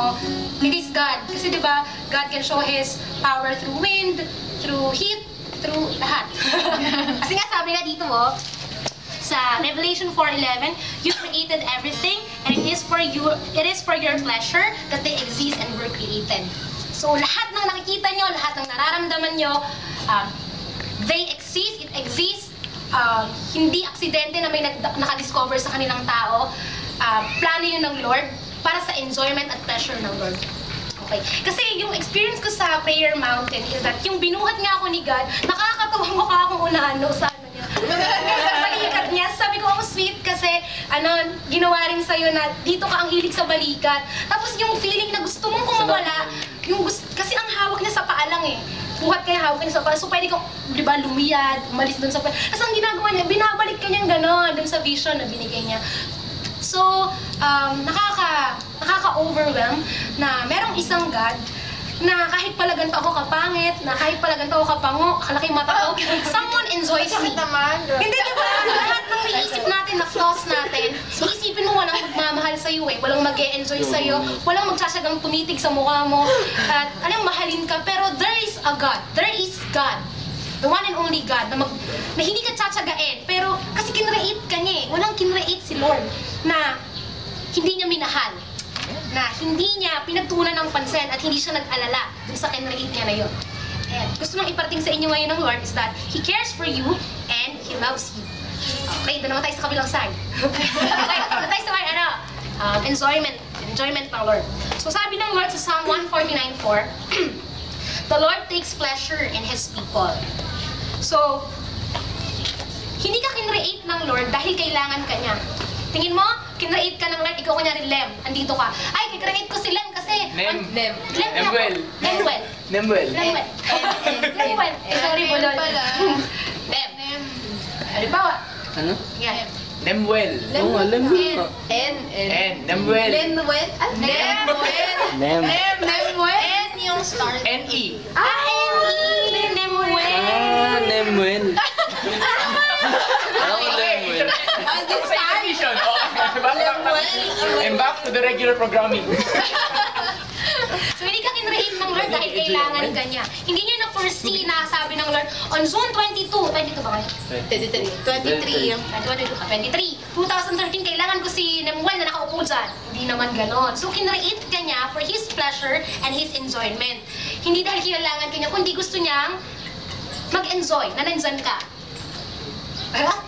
mo, it is God. Kasi diba, God can show His power through wind, through heat, through lahat. Kasi nga sabi nga dito, sa Revelation 4:11, you created everything, and it is for your pleasure that they exist and were created. So lahat ng nakikita nyo, lahat ng nararamdaman nyo, they exist, it exists. Hindi aksidente na may nakadiscover sa kanilang tao. Plano yun ng Lord para sa enjoyment at pleasure ng Lord. Okay. Kasi yung experience ko sa Prayer Mountain is that yung binuhat nga ako ni God, nakakatawang mukha akong unano sa ano niya. Sa balikat niya, sabi ko, oh sweet kasi ginawa rin sa'yo na dito ka ang hilig sa balikat. Tapos yung feeling na gusto mong kumawala, kasi ang hawak niya sa paalang eh. Buhat kaya hawak niya sa paalang. So pwede kang, di ba, lumiyad, umalis dun sa paalang. Tapos ang ginagawa niya, binabalik ka niyang gano'n dun sa vision na binigay niya. So, nakaka-overwhelm na merong isang God na kahit pala ganito ako kapangit, na kahit pala ganito ako kapango, kalaki mata ko, someone enjoys me. Hindi, diba? Lahat ng iisip natin na flaws natin, iisipin mo walang magmamahal sa'yo eh, walang mag-e-enjoy sa'yo, walang magsasagang tumitig sa mukha mo, at alam, mahalin ka, pero there is a God, there is God. The one and only God na hindi ka tsatsagain, pero kasi kinreate ka niya eh. Walang kinreate si Lord na hindi niya minahal, na hindi niya pinagtuunan ng pansin at hindi siya nag-alala dun sa kinreate niya na yun. And gusto nang iparating sa inyo ngayon ng Lord is that He cares for you and He loves you. Okay, doon naman tayo sa kabilang side. Okay, doon tayo sa enjoyment ng Lord. So sabi ng Lord sa Psalm 149:4, the Lord takes pleasure in His people. So, hindi ka kinreate ng Lord dahil kailangan ka niya. Tingin mo, kinreate ka ng Lord, ikaw kunyari Lem, andito ka. Ay, kinreate ko si Lem kasi... Nemwell. Sorry po, Lord. Lem. Halimbawa. Ano? Yan. Nemwell. Nemwell. Nemwell. N yung start. N-E. N-E. Nemwell. Ano ko Nemwell? And back to the regular programming. So, hindi ka kinreate ng Lord dahil kailangan ka niya. Hindi niya na-foresee na sabi ng Lord, on June 22 ba kayo? 23, 2013, kailangan ko si Nemwell na nakaupo dyan. Hindi naman ganon. So, kinreate ka niya for His pleasure and His enjoyment. Hindi dahil kailangan ka niya, kundi gusto niyang mag-enjoy, na nandyan ka. Wala lang.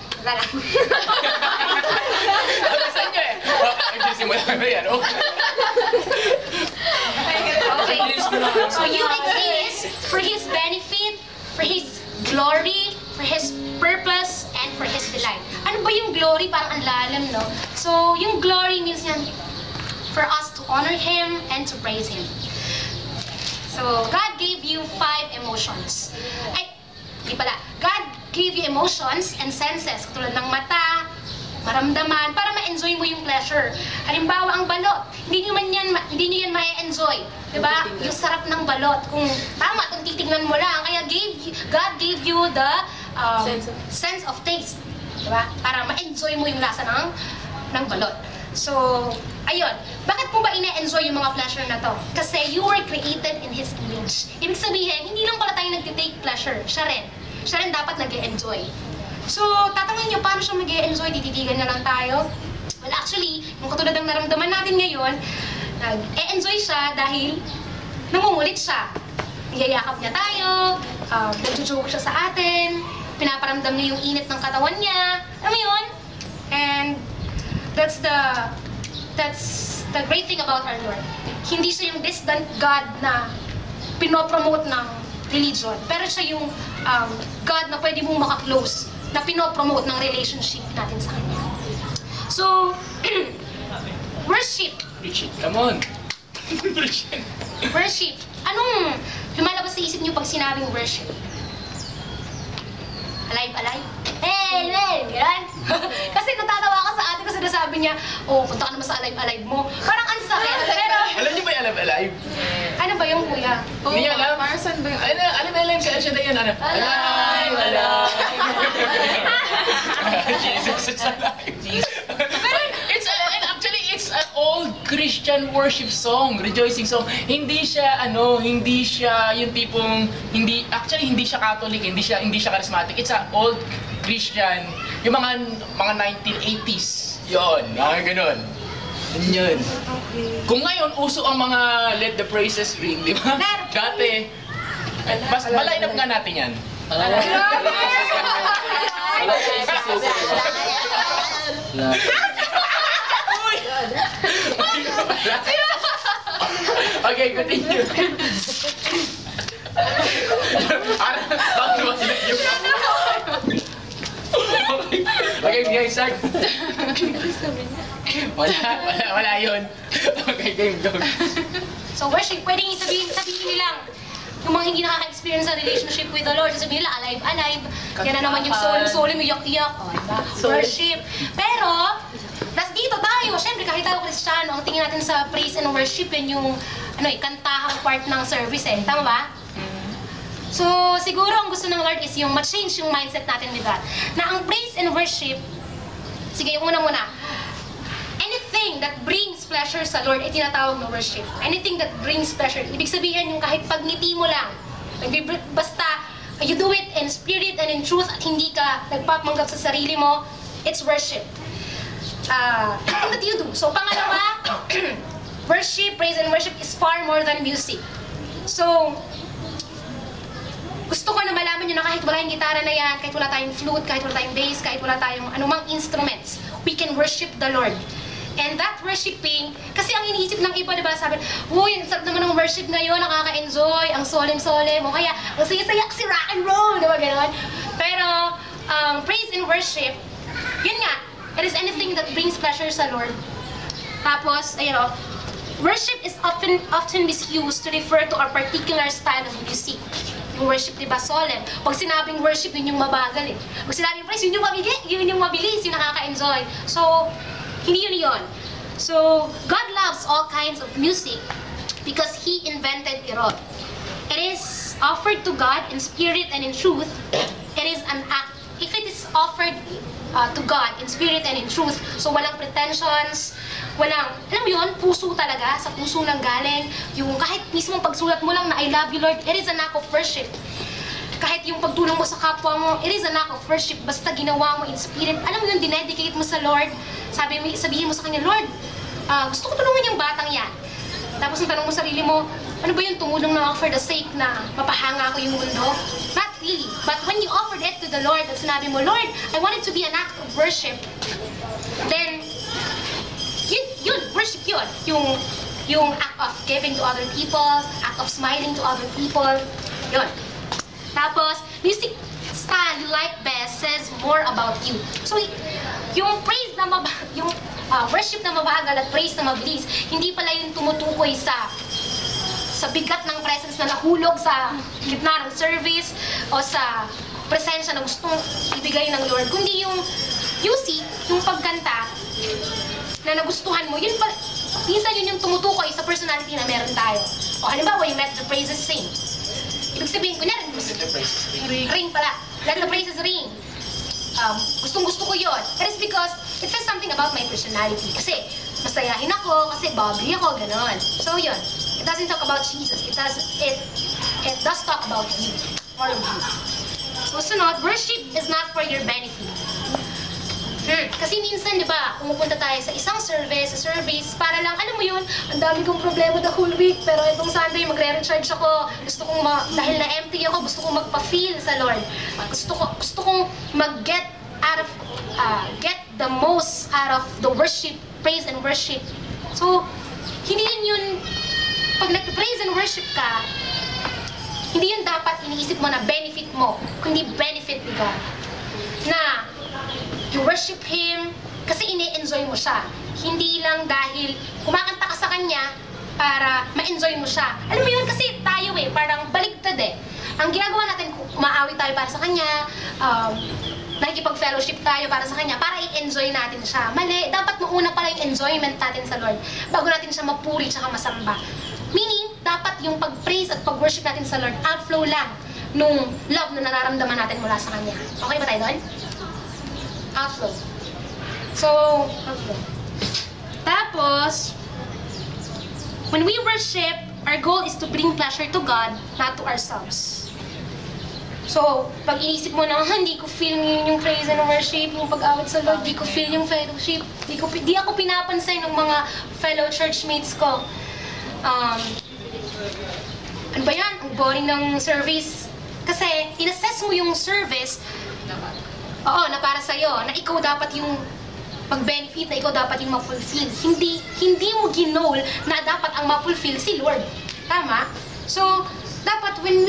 Saan nyo eh? Nagsisimula na yan, okay? Okay. So you exist for His benefit, for His glory, for His purpose, and for His delight. Ano ba yung glory? Parang ang lalim, no? So, yung glory means yan for us to honor Him and to praise Him. So, God gave you 5 emotions. Ay, di pala. God gave you emotions and senses, katulad ng mata, maramdaman, para ma-enjoy mo yung pleasure. Halimbawa, ang balot, hindi nyo yan ma-enjoy. Diba? Yung sarap ng balot. Kung tama, kung titignan mo lang. Kaya God gave you the sense of taste. Diba? Para ma-enjoy mo yung lasa ng balot. So, ayun. Bakit mo ba ina-enjoy yung mga pleasure na to? Kasi you were created in His image. Ibig sabihin, hindi lang pala tayo nagtitake pleasure. Siya rin dapat nag-e-enjoy. So, tatanungin nyo, paano siya mag-e-enjoy? Tititigan na lang tayo? Well, actually, yung katulad ng naramdaman natin ngayon, nag-e-enjoy siya dahil nangungulit siya. Iyayakap niya tayo, nag-joke siya sa atin, pinaparamdam niya yung init ng katawan niya. Alam mo yun? And that's the great thing about our Lord. Hindi siya yung distant God na pinopromote ng religion, pero siya yung God na pwede mong makaklose, na pinopromote ng relationship natin sa Kanya. So, worship. Come on. Worship. Anong lumalabas sa isip niyo pag sinabing worship? Alive? Hey! Gano'n? Kasi natatawa ka sa ate kasi nasabi niya, oh, punta ka naman sa alive mo. Parang ang sakit, pero... Alam niyo ba yung alive? Ano ba yung kuya? Hindi niya alam. Para saan ba yung... Alive siya na yun. Alive! Jesus, it's alive. Pero actually, it's old Christian worship song, rejoicing song. Hindi siya yung tipong hindi siya Catholic, hindi siya charismatic. It's a old Christian, yung mga 1980s. 'Yon, mga ganun. Yun. Kung ngayon uso ang mga Let the Praises Ring, di ba? Dati, malay na nga natin yan. Okay, continue. Okay, guys, start. Wala yun. Okay, game, go. So worship, pwedeng sabihin nilang yung mga hindi nakaka-experience sa relationship with the Lord, sabihin nila, alive. Yan na naman yung soul mo, iyak-iyak. Worship. Pero, tas dito tayo, syempre kahit tayo Kristiyano, ang tingin natin sa praise and worship, yun yung kantahang part ng service eh. Tama ba? So, siguro ang gusto ng Lord is yung ma-change yung mindset natin with that. Na ang praise and worship, sige, yung muna. Anything that brings pleasure sa Lord ay tinatawag na worship. Anything that brings pleasure. Ibig sabihin yung kahit pagngiti mo lang, basta you do it in spirit and in truth at hindi ka nagpapanggap sa sarili mo, it's worship. Anything that you do. So, pangalawa, worship, praise and worship is far more than music. So, gusto ko na malaman nyo na kahit wala yung gitara na yan, kahit wala tayong flute, kahit wala tayong bass, kahit wala tayong anumang instruments, we can worship the Lord. And that worshiping, kasi ang iniisip ng iba, diba, sabi, uy, ang sarap naman ng worship ngayon, nakaka-enjoy, ang solemn-solemn, o kaya, ang saya-saya si rock and roll, diba, gano'n? Pero, praise and worship, yun nga, it is anything that brings pleasure sa Lord. Tapos, worship is often misused to refer to a particular style of music. Yung worship, diba, solemn. Pag sinabing worship, yun yung mabagal eh. Pag sinabing praise, yun yung mabilis, yung nakaka-enjoy. So, hindi yun. So, God loves all kinds of music because He invented it all. It is offered to God in spirit and in truth. It is an act. If it is offered to God in spirit and in truth, so walang pretensions, alam mo yun, puso talaga, sa puso nang galing, yung kahit mismo pagsulat mo lang na I love you Lord, it is an act of worship. Kahit yung pagtulong mo sa kapwa mo, it is an act of worship, basta ginawa mo in spirit, alam mo yun, dinedicate mo sa Lord, sabihin mo sa Kanya, Lord, gusto ko tulungan yung batang yan. Tapos ang tanong mo sa sarili mo, ano ba yung tumulong na ako for the sake na mapahanga ko yung mundo? Not really. But when you offered it to the Lord at sinabi mo, Lord, I want it to be an act of worship, then, yun, worship yun. Yung act of giving to other people, act of smiling to other people, yun. Tapos, music style you like best says more about you. So, yung praise na yung worship na mabagal at praise na mabilis, hindi pala yung tumutukoy sa bigat ng presence na nahulog sa gitna ng service o sa presensya na gustong ibigay ng Lord, kundi yung music, yung pagkanta na nagustuhan mo, yun pa, minsan yun yung tumutukoy sa personality na meron tayo. O halimbawa, yung Let the Praises Sing. Ibig sabihin, kunyari, ring pala. Let the praises ring. Gustong-gusto ko yun. That is because it says something about my personality. Kasi masayahin ako, kasi bubbly ako, ganon. So yun. It doesn't talk about Jesus. It does talk about you. More of you. So sunod, worship is not for your benefit. Kasi minsan, di ba, pumupunta tayo sa isang service, para lang, alam mo yun, ang dami kong problema the whole week, pero itong Sunday, magre-recharge ako, dahil na-empty ako, gusto kong magpa-feel sa Lord. Gusto kong mag-get get the most out of the worship, praise and worship. So, hindi yun, pag nag-praise and worship ka, hindi yun dapat iniisip mo na benefit mo, kundi benefit ni God. Na, you worship Him kasi ini-enjoy mo siya. Hindi lang dahil kumakanta ka sa Kanya para ma-enjoy mo siya. Alam mo yun, kasi tayo parang baligtad Ang ginagawa natin, umaawit tayo para sa Kanya, nakikipag-fellowship tayo para sa Kanya, para i-enjoy natin siya. Mali, dapat mauna pala yung enjoyment natin sa Lord bago natin siya mapuri at masamba. Meaning, dapat yung pag-praise at pag-worship natin sa Lord, outflow lang nung love na nararamdaman natin mula sa Kanya. Okay ba tayo doon? Outflow. So, outflow. Tapos, when we worship, our goal is to bring pleasure to God, not to ourselves. So, pag inisip mo na, hindi ko feel yung praise and worship, yung pag-awit sa Lord, di ko feel yung fellowship, di ako pinapansin ng mga fellow churchmates ko. Ano ba yan? Ang boring ng service. Kasi, in-assess mo yung service, na para sa'yo, na ikaw dapat yung pag-benefit, na ikaw dapat yung ma-fulfill. Hindi mo ginol na dapat ang ma-fulfill si Lord. Tama? So, dapat when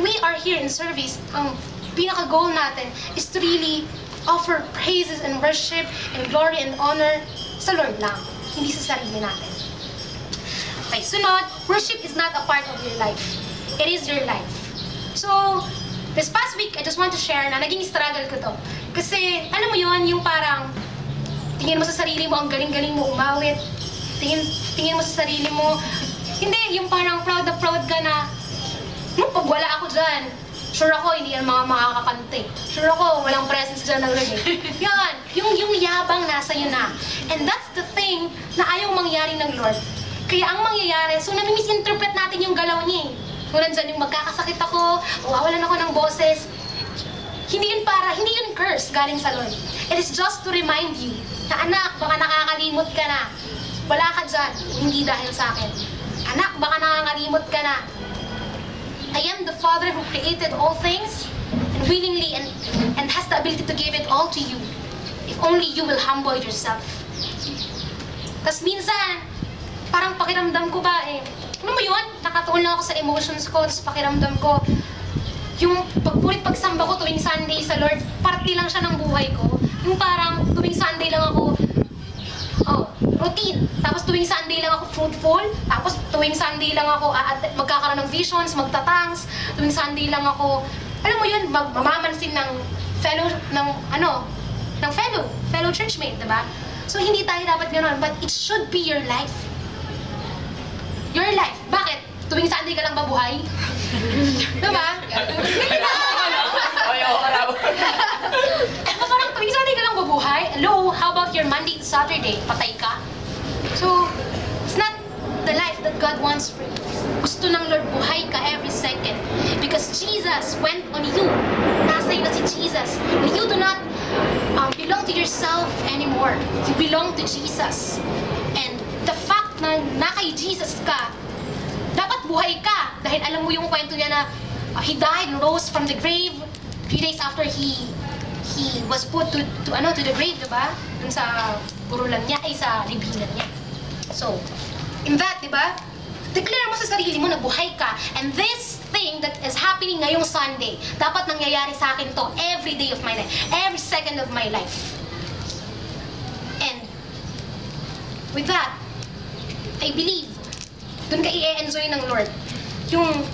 we are here in service, ang pinaka-goal natin is to really offer praises and worship and glory and honor sa Lord lang, hindi sa sarili natin. Okay, sunod, worship is not a part of your life. It is your life. So, this past week, I just want to share na naging struggle ko to. Kasi, alam mo yun, yung parang tingin mo sa sarili mo, ang galing-galing mo umawit. Tingin mo sa sarili mo, hindi, yung parang proud ka na, pag wala ako dyan, sure ako, hindi yan mga makakakante. Sure ako, walang presence dyan ng Lord. Yan, yung yabang nasa iyo na. And that's the thing na ayaw mangyari ng Lord. Kaya ang mangyayari, so nami-misinterpret natin yung galaw niya eh. Kung nandyan yung magkakasakit ako, wawalan ako ng boses. Hindi yun curse galing sa Lord. It is just to remind you na anak, baka nakakalimot ka na. Wala ka dyan, hindi dahil sa akin. Anak, baka nakakalimot ka na. I am the Father who created all things and willingly and has the ability to give it all to you if only you will humble yourself. Tapos minsan, parang pakiramdam ko ba ano mo yun? Nakatuon lang ako sa emotions ko, tapos pakiramdam ko, yung pagsamba ko tuwing Sunday sa Lord, parte lang siya ng buhay ko. Yung parang tuwing Sunday lang ako, routine. Tapos tuwing Sunday lang ako fruitful. Tapos tuwing Sunday lang ako magkakaroon ng visions, magtatangs. Tuwing Sunday lang ako, alam mo yun, mamamansin ng fellow churchmate, diba? So hindi tayo dapat gano'n, but it should be your life. Your life. Bakit? Tuwing Sunday ka lang babuhay? Diba? Parang tuwing Sunday ka lang babuhay? Hello, how about your Monday to Saturday? Patay ka? So, it's not the life that God wants for you. Gusto ng Lord buhay ka every second. Because Jesus went on you. Nasa iyo na si Jesus. And you do not belong to yourself anymore. You belong to Jesus. And the fact na kay Jesus ka, dapat buhay ka. Dahil alam mo yung kwento niya na He died and rose from the grave few days after He was put to the grave, diba? Dun sa burulan niya, sa libinan niya. So, in that, diba? Declare mo sa sarili mo na buhay ka. And this thing that is happening ngayong Sunday, dapat nangyayari sa akin to every day of my life. Every second of my life. And, with that, I believe, dun ka i-enjoy ng Lord. Yung,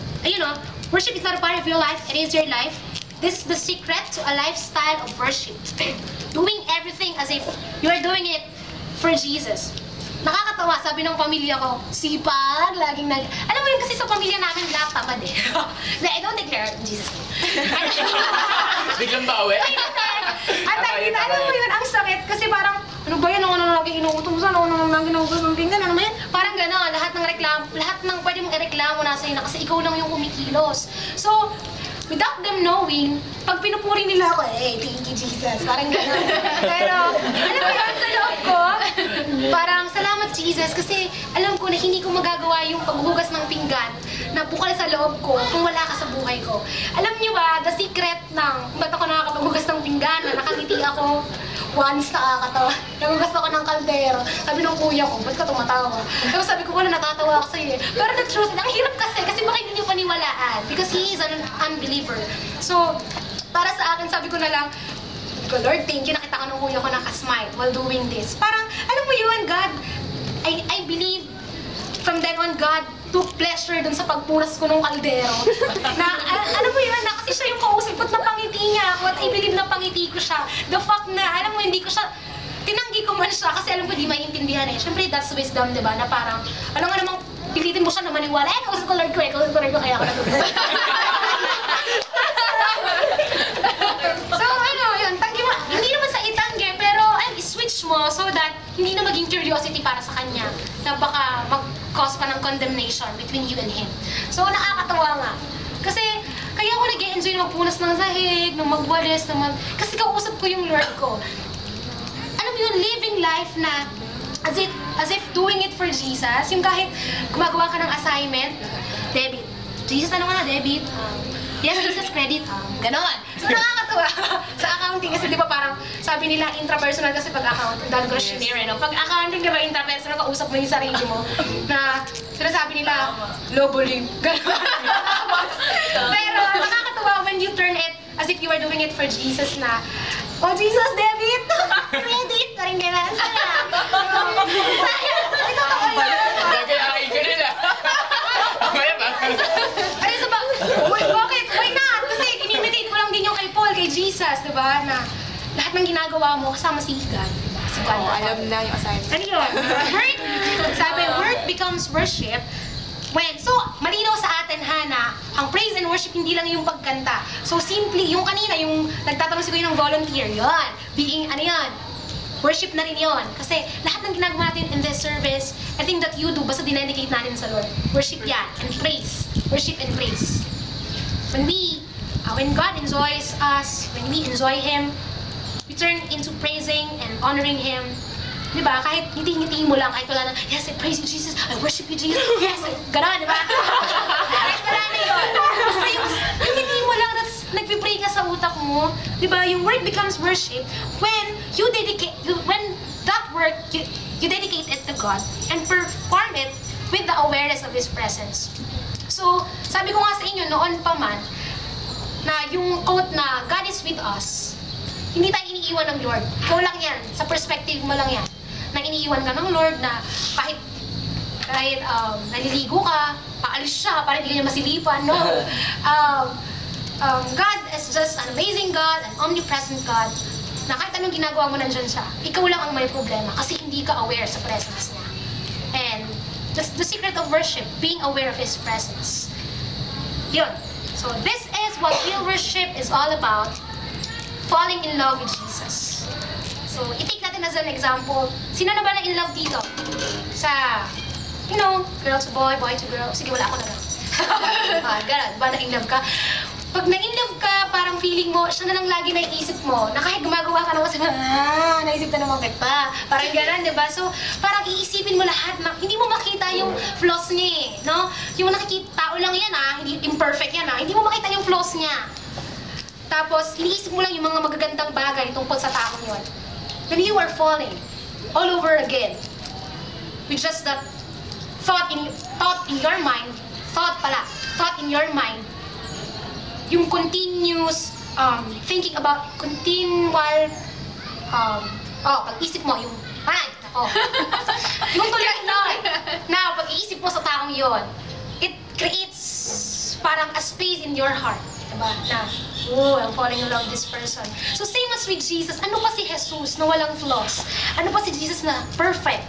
worship is not a part of your life, it is your life. This is the secret to a lifestyle of worship. Doing everything as if you're doing it for Jesus. Nakakatawa, sabi ng pamilya ko, sipag, laging alam mo yun kasi sa pamilya namin, lahat tamad eh. I don't declare in Jesus' name. Biglang bawi? Alam mo yun, ang sakit, kasi parang, ano ba yan, ako na lagi inuutom saan, ako na lagi inuutom, ganyan, ano ba yan? Parang gano'n, lahat ng pwede mong ireklamo nasa iyo na kasi ikaw lang yung kumikilos. So, without them knowing, pag pinupuri nila ako, thank you Jesus, parang gano'n. Pero, alam mo yun, sa loob ko, parang salamat Jesus, kasi alam ko na hindi ko magagawa yung paghuhugas ng pinggan na bukal sa loob ko kung wala ka sa buhay ko. Alam niyo ba, the secret ng ba't ako nakakapaghugas ng pinggan na nakangiti ako, once nakakatawa. Nagugas ako ng kaldero. Sabi ng kuya ko, ba't ka tumatawa? Tapos sabi ko, wala, natatawa ako sa'yo eh. Pero the truth, ang hirap kasi baka hindi niyo paniwalaan. Because he is an unbeliever. So, para sa akin, sabi ko na lang, Lord, thank you, nakita ko ng kuya ko nakasmile while doing this. Parang, alam mo yun, God, I believe, from then on, God took pleasure dun sa pagpunas ko ng kaldero. Na, alam mo yun, na kasi siya yung kausap ko't napangiti niya ako at I believe na pangiti ko siya. The fact na, alam mo, hindi ko siya, tinanggi ko man siya kasi alam ko di maintindihan eh. Siyempre, that's wisdom, diba? Na parang, alam nga namang, pilitin mo siya na maniwala, kausap ko Lord ko kaya ako natutunan. So, yun, tanggi mo, hindi naman sa itanggi, pero, switch mo so that hindi na maging curiosity para sa kanya na baka mag-cause pa ng condemnation between you and him. So, nakakatawa nga. Kasi, kaya ako nag-enjoy na magpunas ng sahig, na magwalis, kasi kausap ko yung Lord ko. Alam mo yun, living life na as if doing it for Jesus, yung kahit gumagawa ka ng assignment, debit. Jesus, ano ka na, debit? Yes, Jesus, credit. Ganon. So, nakakatawa. Sa accounting, kasi di ba parang sabi nila intrapersonal kasi pag accounting, dahil ko shinare, no? Pag accounting, di ba intrapersonal, kausap mo yung sarili mo, na sinasabi nila, loboling. Ganon. Pero, nakakatawa when you turn it as if you are doing it for Jesus na, oh, Jesus, debit! Credit! Parang gano'n. Sayang! Ito ako yun! Gagayain ko nila. Mamaya ba? Ay, so ba? Bakit? Why not? Kasi in-imitate ko lang din yung kay Paul, kay Jesus, di ba? Na lahat ng ginagawa mo kasama si God. Diba? Si God. Alam na yung assignment. Ano yun? Sabi, work becomes worship so, malinaw sa atin, na ang praise and worship hindi lang yung pagkanta. So, simply, yung kanina, yung nagtatanong si Kuya ng volunteer, yun. Being, worship na rin yun. Kasi lahat ng ginagawa natin in this service, everything that you do, basta dinedicate natin sa Lord. Worship yan, and praise. Worship and praise. When God enjoys us, when we enjoy Him, we turn into praising and honoring Him. Diba? Kahit ngiti-ngiti mo lang, kahit wala na, yes, I praise you, Jesus. I worship you, Jesus. Yes, gano'n, diba? Kahit wala na yun. Basta yung ngiti mo lang, that's nagpipray ka sa utak mo. Diba? Yung work becomes worship when that work, you dedicate it to God and perform it with the awareness of His presence. So, sabi ko nga sa inyo, noon pa man, na yung quote na, God is with us, hindi tayo iniiwan ng Lord. Ikaw lang yan. Sa perspective mo lang yan. Na iniiwan ka ng Lord na kahit naliligo ka, paalis siya para hindi ka niya masilipan. No. God is just an amazing God, an omnipresent God, na kahit anong ginagawa mo nandyan siya, ikaw lang ang may problema kasi hindi ka aware sa presence niya. And the secret of worship, being aware of His presence. Yun. So this is what real worship is all about. Falling in love with Jesus. So, i-take natin as an example, sino na ba na in love dito? Sa, girl to boy, boy to girl. Sige, wala ako na lang. Ganun, ba na in love ka? Pag na in love ka, parang feeling mo, siya na lang lagi naiisip mo, na kahit gumagawa ka naman sa naisip na naman kita. Parang ganun, di ba? So, parang iisipin mo lahat na, hindi mo makita yung flaws niya eh, no? Yung nakikita, tao lang yan hindi imperfect yan hindi mo makita yung flaws niya. Tapos, iniisip mo lang yung mga magagandang bagay tungkol sa taong yun. When you are falling all over again, with just that thought in your mind, yung continuous thinking about, pag-isip mo, yung tuloy na pag-iisip mo sa taong yun, it creates parang a space in your heart. Diba? Na, I'm falling in love with this person. So same as with Jesus, ano pa si Jesus na walang flaws? Ano pa si Jesus na perfect?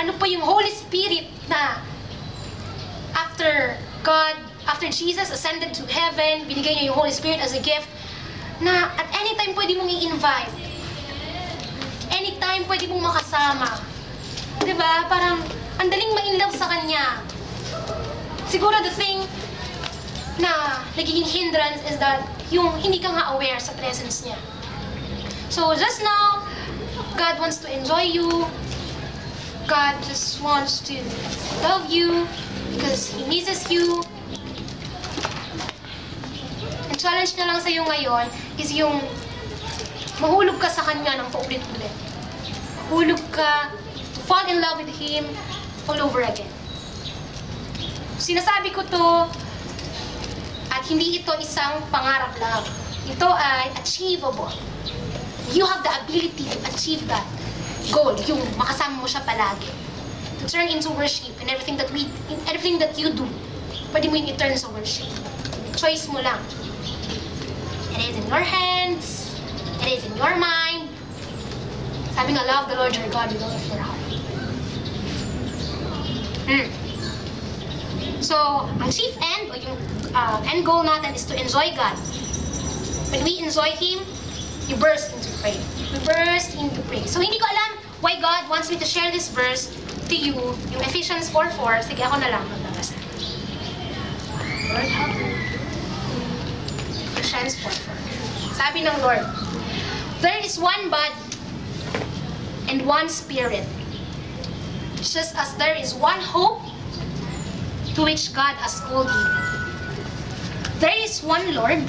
Ano pa yung Holy Spirit na after Jesus ascended to heaven, binigay niya yung Holy Spirit as a gift, na at any time pwede mong i-invite. Anytime pwede mong makasama. Diba? Parang, ang daling ma-inlove sa Kanya. Siguro the thing na nagiging hindrance is that yung hindi ka nga aware sa presence niya. So just now, God wants to enjoy you. God just wants to love you because He misses you. Ang challenge na lang sa'yo ngayon is yung mahulog ka sa Kanya ng paulit-ulit. Mahulog ka to fall in love with Him all over again. Sinasabi ko to at hindi ito isang pangarap lang. Ito ay achievable. You have the ability to achieve that goal, yung makasama mo siya palagi. To turn into worship and everything that you do, pwede mo yung i-turn sa worship. Choice mo lang. It is in your hands. It is in your mind. Sabi nga, love the Lord your God with all of your heart. So, ang chief end, o yung end goal natin is to enjoy God. When we enjoy Him, you burst into praise. We burst into praise. So, hindi ko alam why God wants me to share this verse to you, yung Ephesians 4:4. Sige, ako na lang magbabasa. Lord, help me. Ephesians 4:4. Sabi ng Lord, there is one body and one spirit, just as there is one hope to which God has called you. There is one Lord,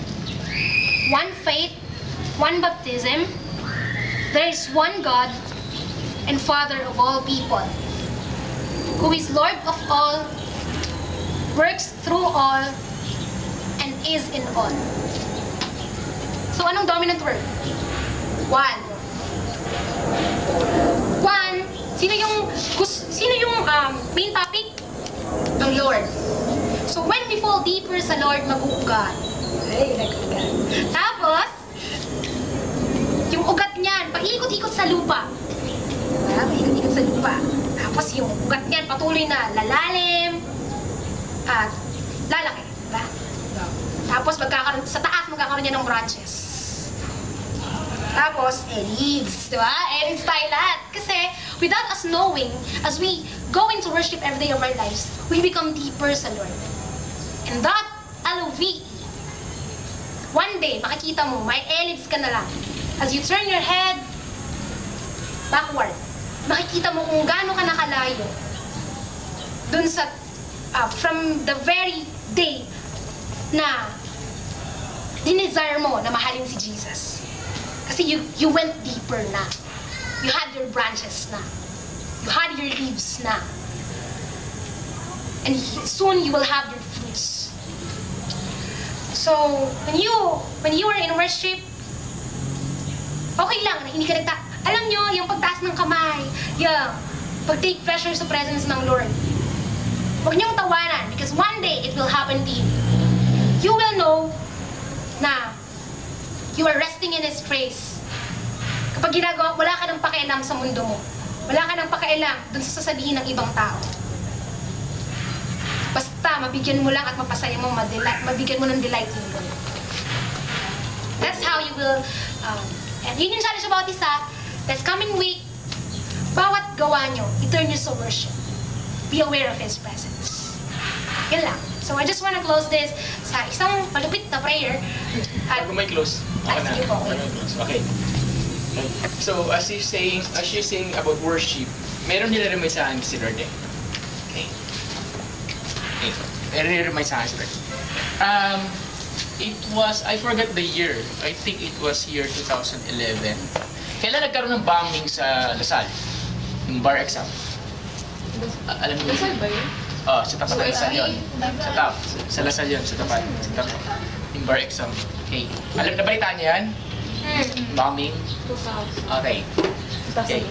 one faith, one baptism. There is one God and Father of all people, who is Lord of all, works through all, and is in all. So, anong dominant word? One. One. Sino yung main topic? Ang Lord. So, when we fall deeper sa Lord, mag-uugat. Ay, nag-ugat. Tapos, yung ugat niyan, paikot-ikot sa lupa. Paikot-ikot sa lupa. Tapos, yung ugat niyan, patuloy na lalalim at lalaki. Diba? Tapos, sa taas, magkakaroon niya ng branches. Tapos, leaves. Diba? Leaves tayo lahat. Kasi, without us knowing, as we go into worship every day of our lives, we become deeper sa Lord. And that LOVE, one day, makikita mo, may ellipse ka na lang. As you turn your head backward, makikita mo kung gaano ka nakalayo dun sa, from the very day na dinesire mo na mahalin si Jesus. Kasi you went deeper na. You had your branches na. You had your leaves na. And soon you will have your fruits. So, when you are in worship, okay lang na hindi ka alam nyo, yung pagtaas ng kamay, yung pag-take pleasure sa presence ng Lord. Huwag niyong tawanan because one day it will happen to you. You will know na you are resting in His praise. Kapag ginagawa, wala ka ng pakialam sa mundo mo. Wala ka ng pakialam dun sa sasabihin ng ibang tao. Basta, mabigyan mo lang at mapasaya mo, mabigyan mo ng delight yung Lord. That's how you will, and yun yung challenge about isa, this coming week, bawat gawa nyo, i-turn nyo sa worship. Be aware of His presence. Yan lang. So I just want to close this sa isang malupit na prayer. Bago may close. Sige po. Okay. So, as you're saying about worship, meron nila rin may sa akin si Lord eh. Okay. Meron nila rin may sa akin si Lord. It was, I forgot the year. I think it was year 2011. Kailan nagkaroon ng bombing sa Lasal? Yung bar exam. Alam niyo? Lasal ba yun? Sa tapat ng Lasal yun. Sa Lasal yun, sa tapat. Yung bar exam. Okay. Alam na balitaan niyo yan? Bombing? 2000. Okay. Okay.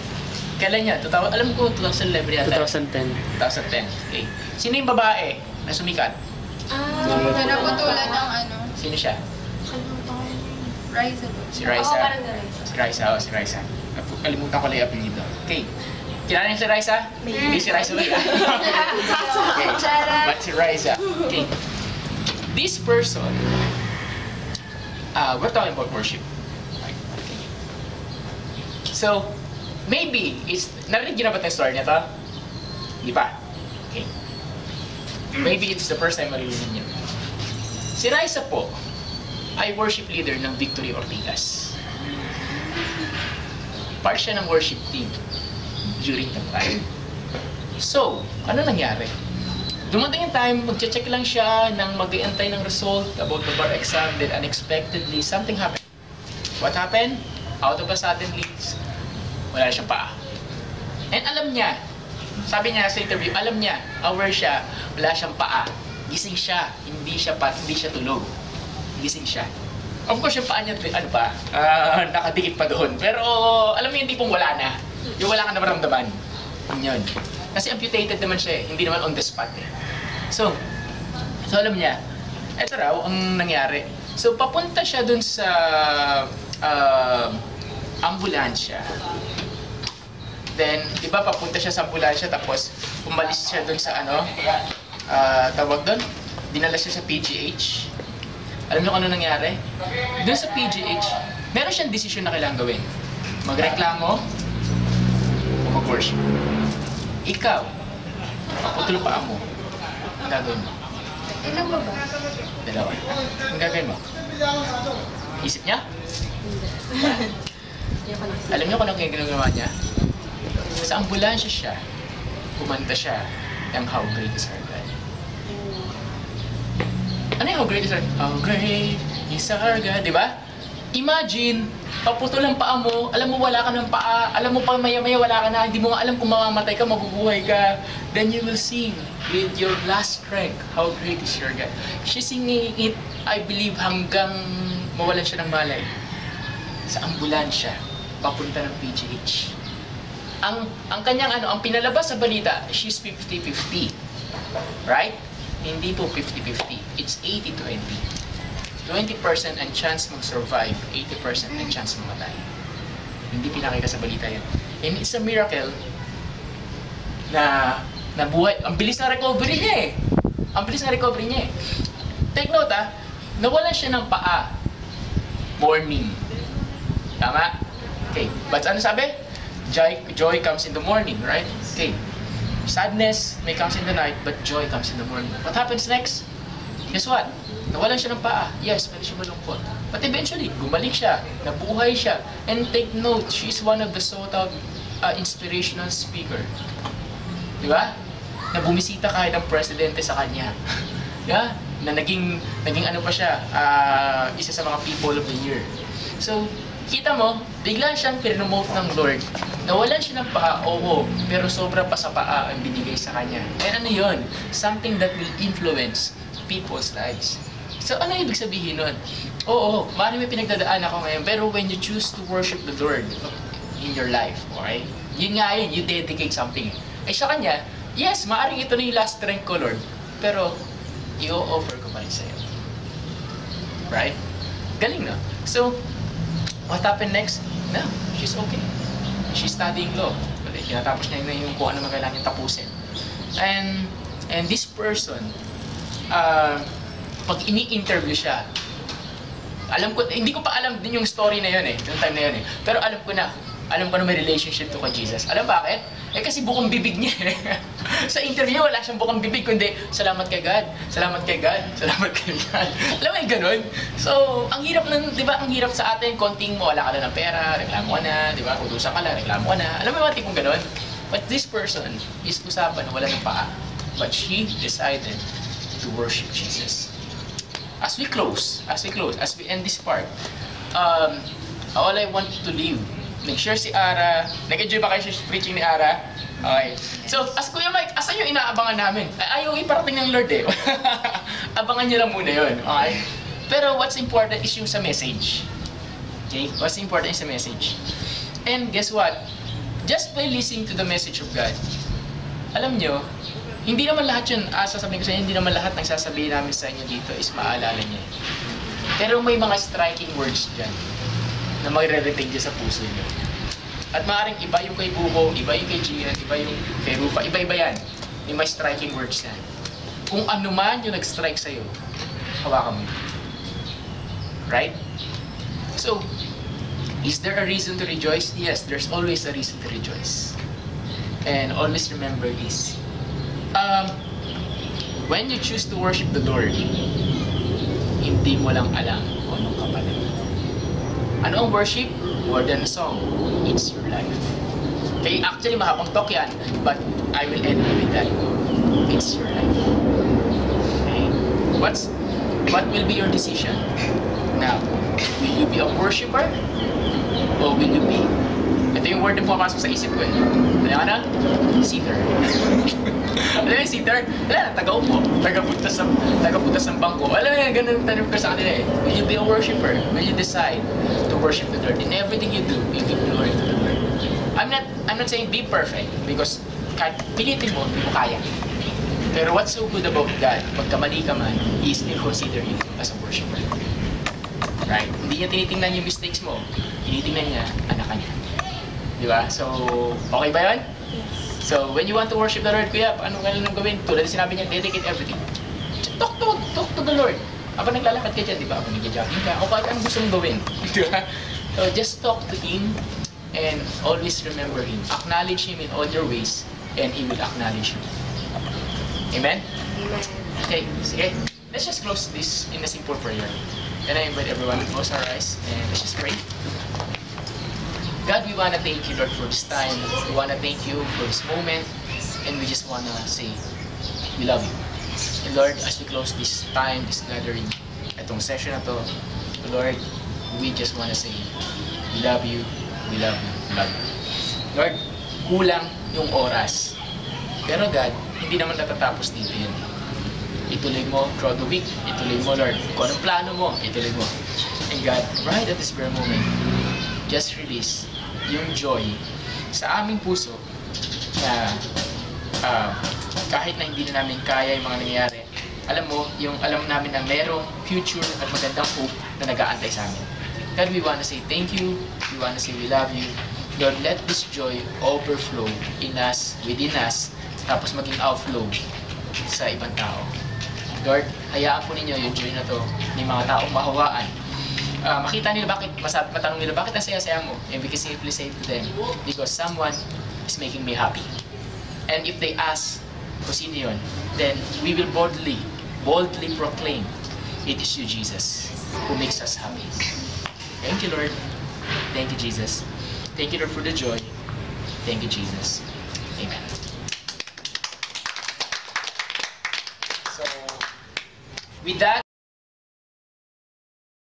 Kailan yan? Alam ko 2011 yata. 2010. 2010. Okay. Sino yung babae na sumikat? Naputulan ng ano? Sino siya? Riza. Si Raisa. Oo, parang ganun. Si Raisa, si Raisa. Kalimutan ko lang yung apelido. Okay. Kilala niyo si Raisa? Hindi si Raisa ulit. Okay. But si Raisa. Okay. This person, we're talking about worship. Okay. So, maybe, narinig niyo na ba ito yung story nito? Hindi pa? Okay. Maybe it's the first time maririnig niyo. Si Raisa po, ay worship leader ng Victory Ortigas. Part siya ng worship team during that time. So, ano nangyari? Dumating yung time, magche-check lang siya nang mag-iantay ng result about the bar exam, then unexpectedly, something happened. What happened? Out of a suddenly, wala siyang paa. And alam niya, sabi niya sa interview, alam niya, aware siya, wala siyang paa. Gising siya, hindi siya tulog. Gising siya. Of course, yung paa niya, nakadikit pa doon. Pero, alam mo yung tipong wala na. Yung wala ka na maramdaman. Yun. Kasi amputated naman siya eh. Hindi naman on the spot eh. So alam niya, eto raw ang nangyari. So, papunta siya dun sa ambulansya. Then, di ba, papunta siya sa ambulansya, tapos umalis siya dun sa tawag dun? Dinala siya sa PGH. Alam niyo kung ano nangyari? Dun sa PGH, meron siyang desisyon na kailangan gawin. Magreklamo worship. Ikaw, paputol pa mo. Ang gagawin mo? Ilan mo ba? Dalawa. Ang gagawin mo? Isip niya? Alam niyo kung ano yung ginagawa niya? Sa ambulansya siya, kumanta siya ng How Great is Our God. Ano yung How Great is Our God? How Great is Our God, di ba? Imagine, paputol ang paa mo, alam mo wala ka ng paa, alam mo pa maya-maya wala ka na, hindi mo nga alam kung mamamatay ka, mabubuhay ka, then you will sing with your last strength, How Great is Your God. She's singing it, I believe, hanggang mawalan siya ng malay. Sa ambulansya, papunta ng PGH. Ang kanyang ang pinalabas sa balita, she's 50-50. Right? Hindi po 50-50. It's 80-20. 20% ang chance mag-survive, 80% ang chance mamatay. Hindi pinakita sa balita yan. And it's a miracle na nabuhay. Ang bilis ng recovery niya eh. Ang bilis ng recovery niya eh. Take note nawalan siya ng paa. Morning. Tama? Okay. But ano sabi? Joy comes in the morning, right? Okay. Sadness may comes in the night, but joy comes in the morning. What happens next? Guess what? Nawalan siya ng paa. Yes, pwede siya malungkot. But eventually, gumaling siya. Nabuhay siya. And take note, she's one of the sought-out inspirational speaker. Di ba? Na bumisita kahit ang presidente sa kanya. Yeah? Na naging ano pa siya, isa sa mga people of the year. So, kita mo, bigla siyang pinomote ng Lord. Nawalan siya ng paa, oo, pero sobra pa sa paa ang binigay sa kanya. And ano yun? Something that will influence people's lives. So, ano ibig sabihin nun? Oo, maaaring may pinagdadaan ako ngayon, pero when you choose to worship the Lord in your life, okay? Yun nga yun, you dedicate something. Ay sa kanya, yes, maaaring ito na yung last strength ko, Lord, pero i-offer ko pa rin sa'yo. Right? Galing, no? So, what happened next? No, she's okay. She's studying law. Tinatapos niya yung kung ano kailangan niyang tapusin. And this person, pag ini-interview siya, alam ko, hindi ko pa alam din yung story na yun yung time na yun pero alam ko na may relationship to kay Jesus. Alam bakit? Kasi bukang bibig niya sa interview wala siyang bukang bibig, kundi salamat kay God, salamat kay God, salamat kay God. Alam mo yung ganun? So, ang hirap di ba, ang hirap sa atin, konting mo, wala ka na ng pera, reklamo ka na, di ba, kudusa ka lang, reklamo ka na. Alam mo yung tipong ganun? But this person is usapan na wala ng paa, but she decided to worship Jesus. As we end this part, all I want to leave, nag-share si Ara, nag-enjoy ba kayo sa preaching ni Ara? Okay. So, as Kuya Mike, asan yung inaabangan namin? Ayaw iparating ng Lord Abangan niyo lang muna yun, okay? Pero what's important is yung sa message. Okay? What's important is sa message. And guess what? Just by listening to the message of God, alam nyo, hindi naman lahat yun, sasabihin ko sa inyo, hindi naman lahat ng sasabihin namin sa inyo dito is maalala niya. Pero may mga striking words dyan na magre-retain dyan sa puso niyo. At maaaring iba yung kay Bubo, iba yung kay Gian, iba yung kay Rufa, iba-iba yan. May striking words na. Kung ano man yung nag-strike sa'yo, hawakan mo. Right? So, is there a reason to rejoice? Yes, there's always a reason to rejoice. And always remember this. When you choose to worship the Lord, hindi mo lang alam kung anong kapalit. Ano ang worship? More than a song. It's your life. Okay, actually mahabang talk yan, but I will end with that. It's your life. Okay? What will be your decision? Now, will you be a worshiper? Or will you be? Ito yung word na pumasok sa isip ko Ano ka na? Seater. Alam mo yung seater? Wala na, taga-upo. Taga-putas ng bangko. Alam mo yung ganun tanong ko sa kanila Will you be a worshiper? Will you decide to worship the Lord? In everything you do, you give glory to the Lord. I'm not saying be perfect because kahit pilitin mo, hindi mo kaya. Pero what's so good about God, pagka mali ka man, He still consider you as a worshiper. Right? Hindi niya tinitingnan yung mistakes mo. Tinitingnan niya, anak ka niya. Di ba? So, okay ba yun? So, when you want to worship the Lord, kuya, ano kailangan gawin? Tulad na sinabi niya, dedicate everything. Talk to the Lord. Habang naglalakad ka dyan, di ba? Habang nag-jogging ka, o kahit anong gusto mong gawin. Di ba? So, just talk to Him And always remember Him. Acknowledge Him in all your ways, and He will acknowledge you. Amen? Okay, sige. Let's just close this in a simple prayer. And I invite everyone to close our eyes and let's just pray. God, we want to thank you, Lord, for this time. We want to thank you for this moment. And we just want to say, we love you. And Lord, as we close this time, this gathering, itong session na to, Lord, we just want to say, we love you, we love you, we love you. Lord, kulang yung oras. Pero God, hindi naman natatapos dito yun. Ituloy mo throughout the week. Ituloy mo, Lord. Kung anong plano mo, ituloy mo. And God, right at this very moment, just release yung joy sa aming puso na kahit na hindi na namin kaya yung mga nangyayari, alam mo, yung alam namin na merong future at magandang hope na nag-aantay sa amin. God, we want to say thank you. We want to say we love you. Lord, let this joy overflow in us, within us, tapos maging outflow sa ibang tao. Lord, hayaan po ninyo yung joy na to ng mga taong mahawaan. Makita nila matanong nila, bakit ang saya-saya mo? And we can simply say to them, because someone is making me happy. And if they ask kung sino yun, then we will boldly proclaim, it is you, Jesus, who makes us happy. Thank you, Lord. Thank you, Jesus. Thank you, Lord, for the joy. Thank you, Jesus. Amen. So, with that,